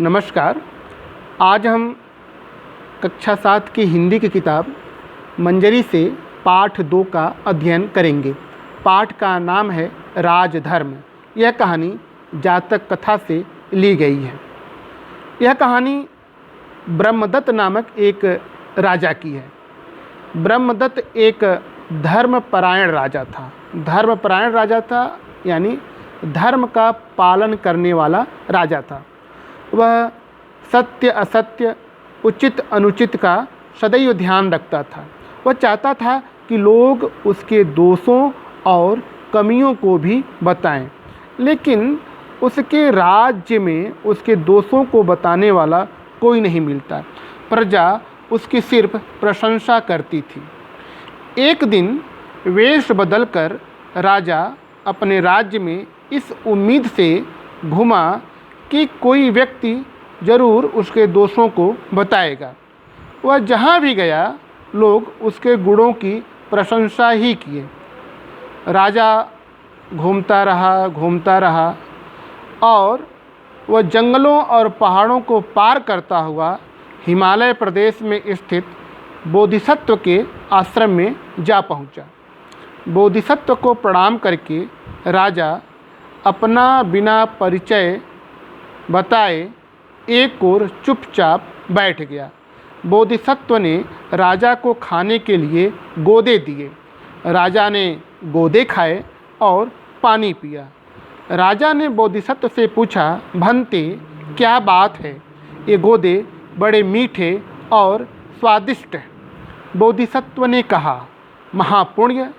नमस्कार। आज हम कक्षा 7 की हिंदी की किताब मंजरी से पाठ 2 का अध्ययन करेंगे। पाठ का नाम है राजधर्म। यह कहानी जातक कथा से ली गई है। यह कहानी ब्रह्मदत्त नामक एक राजा की है। ब्रह्मदत्त एक धर्मपरायण राजा था। धर्मपरायण राजा था यानी धर्म का पालन करने वाला राजा था। वह सत्य असत्य उचित अनुचित का सदैव ध्यान रखता था। वह चाहता था कि लोग उसके दोषों और कमियों को भी बताएं, लेकिन उसके राज्य में उसके दोषों को बताने वाला कोई नहीं मिलता। प्रजा उसकी सिर्फ प्रशंसा करती थी। एक दिन वेश बदलकर राजा अपने राज्य में इस उम्मीद से घूमा कि कोई व्यक्ति ज़रूर उसके दोषों को बताएगा। वह जहाँ भी गया लोग उसके गुणों की प्रशंसा ही किए। राजा घूमता रहा और वह जंगलों और पहाड़ों को पार करता हुआ हिमालय प्रदेश में स्थित बोधिसत्व के आश्रम में जा पहुँचा। बोधिसत्व को प्रणाम करके राजा अपना बिना परिचय बताए एक ओर चुपचाप बैठ गया। बोधिसत्व ने राजा को खाने के लिए गोदे दिए। राजा ने गोदे खाए और पानी पिया। राजा ने बोधिसत्व से पूछा, भंते क्या बात है? ये गोदे बड़े मीठे और स्वादिष्ट हैं। बोधिसत्व ने कहा, महापुण्य,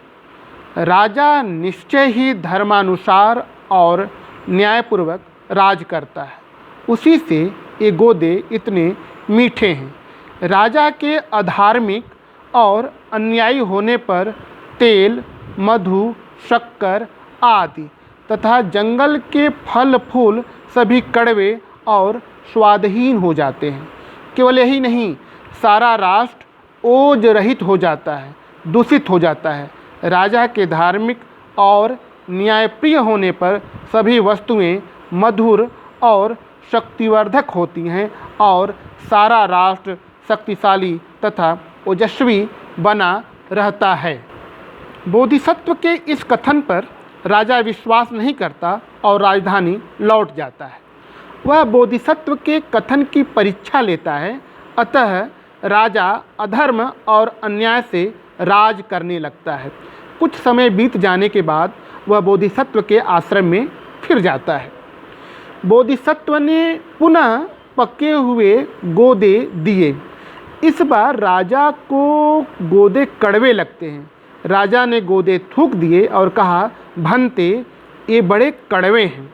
राजा निश्चय ही धर्मानुसार और न्यायपूर्वक राज करता है, उसी से ये गोदे इतने मीठे हैं। राजा के अधार्मिक और अन्यायी होने पर तेल, मधु, शक्कर आदि तथा जंगल के फल फूल सभी कड़वे और स्वादहीन हो जाते हैं। केवल यही नहीं, सारा राष्ट्र ओज रहित हो जाता है, दूषित हो जाता है। राजा के धार्मिक और न्यायप्रिय होने पर सभी वस्तुएं मधुर और शक्तिवर्धक होती हैं और सारा राष्ट्र शक्तिशाली तथा ओजस्वी बना रहता है। बोधिसत्व के इस कथन पर राजा विश्वास नहीं करता और राजधानी लौट जाता है। वह बोधिसत्व के कथन की परीक्षा लेता है। अतः राजा अधर्म और अन्याय से राज करने लगता है। कुछ समय बीत जाने के बाद वह बोधिसत्व के आश्रम में फिर जाता है। बोधिसत्व ने पुनः पके हुए गोदे दिए। इस बार राजा को गोदे कड़वे लगते हैं। राजा ने गोदे थूक दिए और कहा, भंते ये बड़े कड़वे हैं।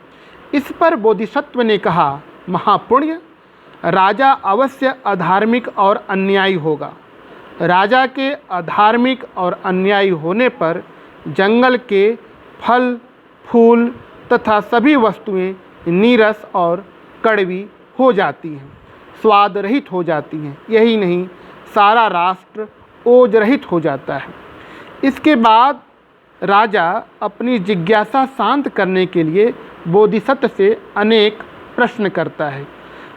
इस पर बोधिसत्व ने कहा, महापुण्य, राजा अवश्य अधार्मिक और अन्यायी होगा। राजा के अधार्मिक और अन्यायी होने पर जंगल के फल फूल तथा सभी वस्तुएं नीरस और कड़वी हो जाती हैं, स्वाद रहित हो जाती हैं। यही नहीं, सारा राष्ट्र ओज रहित हो जाता है। इसके बाद राजा अपनी जिज्ञासा शांत करने के लिए बोधिसत्व से अनेक प्रश्न करता है।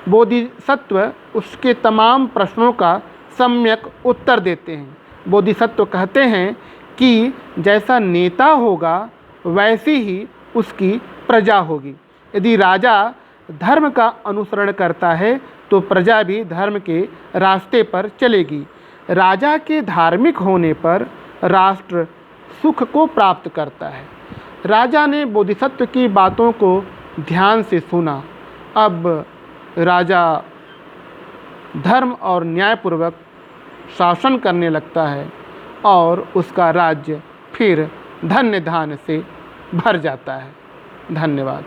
बोधिसत्व उसके तमाम प्रश्नों का सम्यक उत्तर देते हैं। बोधिसत्व कहते हैं कि जैसा नेता होगा वैसी ही उसकी प्रजा होगी। यदि राजा धर्म का अनुसरण करता है तो प्रजा भी धर्म के रास्ते पर चलेगी। राजा के धार्मिक होने पर राष्ट्र सुख को प्राप्त करता है। राजा ने बोधिसत्व की बातों को ध्यान से सुना। अब राजा धर्म और न्यायपूर्वक शासन करने लगता है और उसका राज्य फिर धन्य धान्य से भर जाता है। धन्यवाद।